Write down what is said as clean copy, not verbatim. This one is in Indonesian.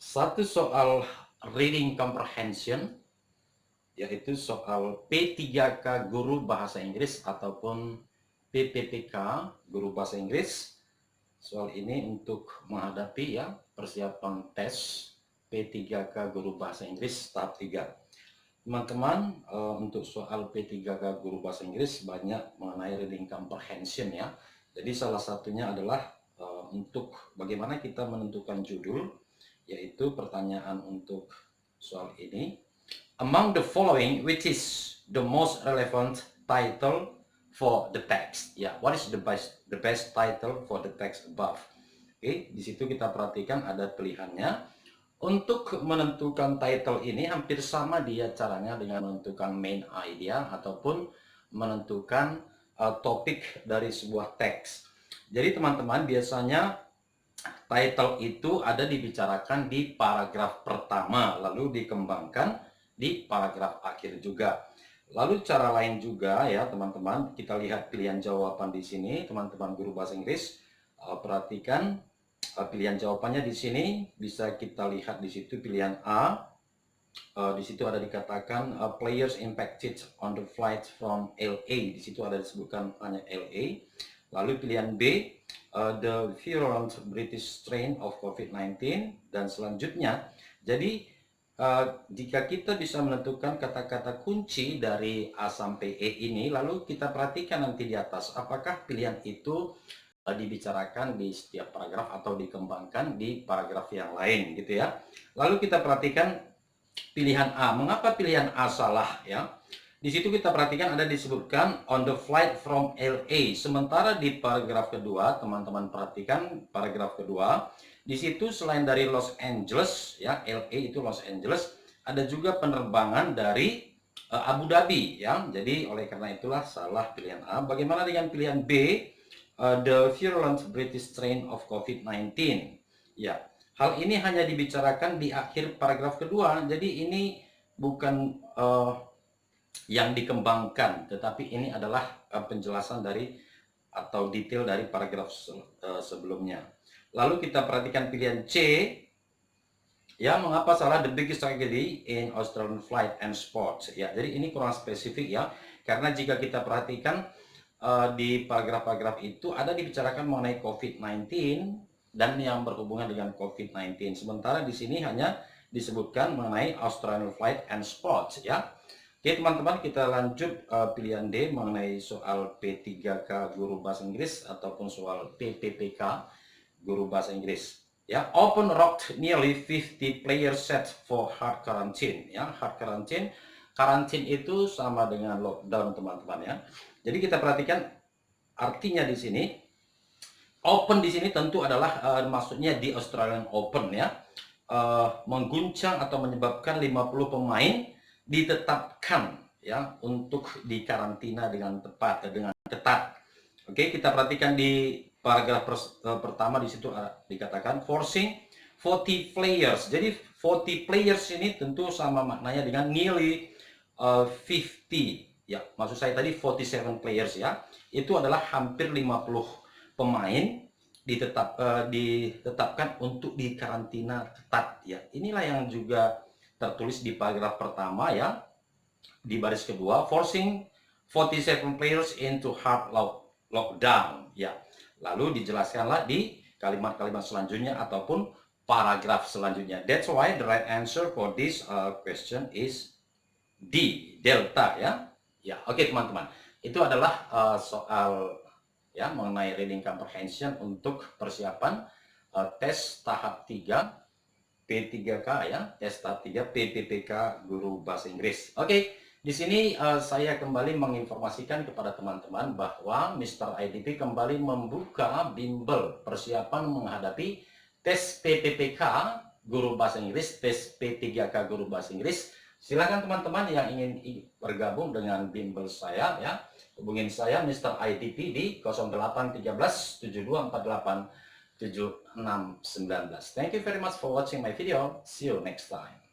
Satu soal reading comprehension, yaitu soal P3K Guru Bahasa Inggris ataupun PPPK Guru Bahasa Inggris. Soal ini untuk menghadapi persiapan tes P3K Guru Bahasa Inggris tahap 3. Teman-teman, untuk soal P3K Guru Bahasa Inggris banyak mengenai reading comprehension ya. Jadi salah satunya adalah untuk bagaimana kita menentukan judul, yaitu pertanyaan untuk soal ini. Among the following, which is the most relevant title for the text? Ya, what is the best title for the text above? Oke, di situ kita perhatikan ada pilihannya. Untuk menentukan title ini hampir sama dia caranya dengan menentukan main idea ataupun menentukan topik dari sebuah teks. Jadi teman-teman, biasanya title itu ada dibicarakan di paragraf pertama, lalu dikembangkan di paragraf akhir juga. Lalu cara lain juga ya teman-teman, kita lihat pilihan jawaban di sini, teman-teman guru bahasa Inggris, perhatikan pilihan jawabannya di sini bisa kita lihat di situ pilihan A. Di situ ada dikatakan players impacted on the flight from LA. Di situ ada disebutkan hanya LA. Lalu pilihan B, the virulent British strain of COVID-19, dan selanjutnya. Jadi jika kita bisa menentukan kata-kata kunci dari A sampai E ini, lalu kita perhatikan nanti di atas apakah pilihan itu dibicarakan di setiap paragraf atau dikembangkan di paragraf yang lain gitu ya. Lalu kita perhatikan pilihan A. Mengapa pilihan A salah ya? Di situ kita perhatikan ada disebutkan on the flight from LA. Sementara di paragraf kedua, teman-teman perhatikan paragraf kedua, di situ selain dari Los Angeles ya, LA itu Los Angeles, ada juga penerbangan dari Abu Dhabi ya. Jadi oleh karena itulah salah pilihan A. Bagaimana dengan pilihan B? The virulent British strain of COVID-19. Ya, hal ini hanya dibicarakan di akhir paragraf kedua. Jadi ini bukan yang dikembangkan, tetapi ini adalah penjelasan dari atau detail dari paragraf sebelumnya. Lalu kita perhatikan pilihan C. Ya, mengapa salah the biggest tragedy in Australian flight and sports? Ya, jadi ini kurang spesifik ya, karena jika kita perhatikan di paragraf-paragraf itu ada dibicarakan mengenai COVID-19 dan yang berhubungan dengan COVID-19. Sementara di sini hanya disebutkan mengenai Australian Flight and Sports ya. Oke teman-teman, kita lanjut pilihan D mengenai soal P3K Guru Bahasa Inggris ataupun soal PPPK Guru Bahasa Inggris. Ya, Open rocked nearly 50 players set for hard quarantine. Ya, hard quarantine, karantin itu sama dengan lockdown teman-teman ya. Jadi kita perhatikan artinya di sini. Open di sini tentu adalah maksudnya di Australian Open ya. Mengguncang atau menyebabkan 50 pemain ditetapkan ya untuk dikarantina dengan ketat. Oke, kita perhatikan di paragraf pertama di situ dikatakan forcing 40 players. Jadi 40 players ini tentu sama maknanya dengan nearly 50. Ya, maksud saya tadi 47 players ya. Itu adalah hampir 50 pemain ditetapkan untuk dikarantina ketat ya. Inilah yang juga tertulis di paragraf pertama ya. Di baris kedua, forcing 47 players into hard lockdown ya. Lalu dijelaskanlah di kalimat-kalimat selanjutnya ataupun paragraf selanjutnya. That's why the right answer for this question is D, delta ya. Ya, oke teman-teman. Itu adalah soal ya mengenai reading comprehension untuk persiapan tes tahap 3 P3K ya, tes tahap 3 PPPK Guru Bahasa Inggris. Oke, di sini saya kembali menginformasikan kepada teman-teman bahwa Mr. IDP kembali membuka bimbel persiapan menghadapi tes PPPK Guru Bahasa Inggris, tes P3K Guru Bahasa Inggris. Silakan teman-teman yang ingin bergabung dengan bimbel saya ya, hubungin saya Mr. IDP di 0813 7248 7619. Thank you very much for watching my video. See you next time.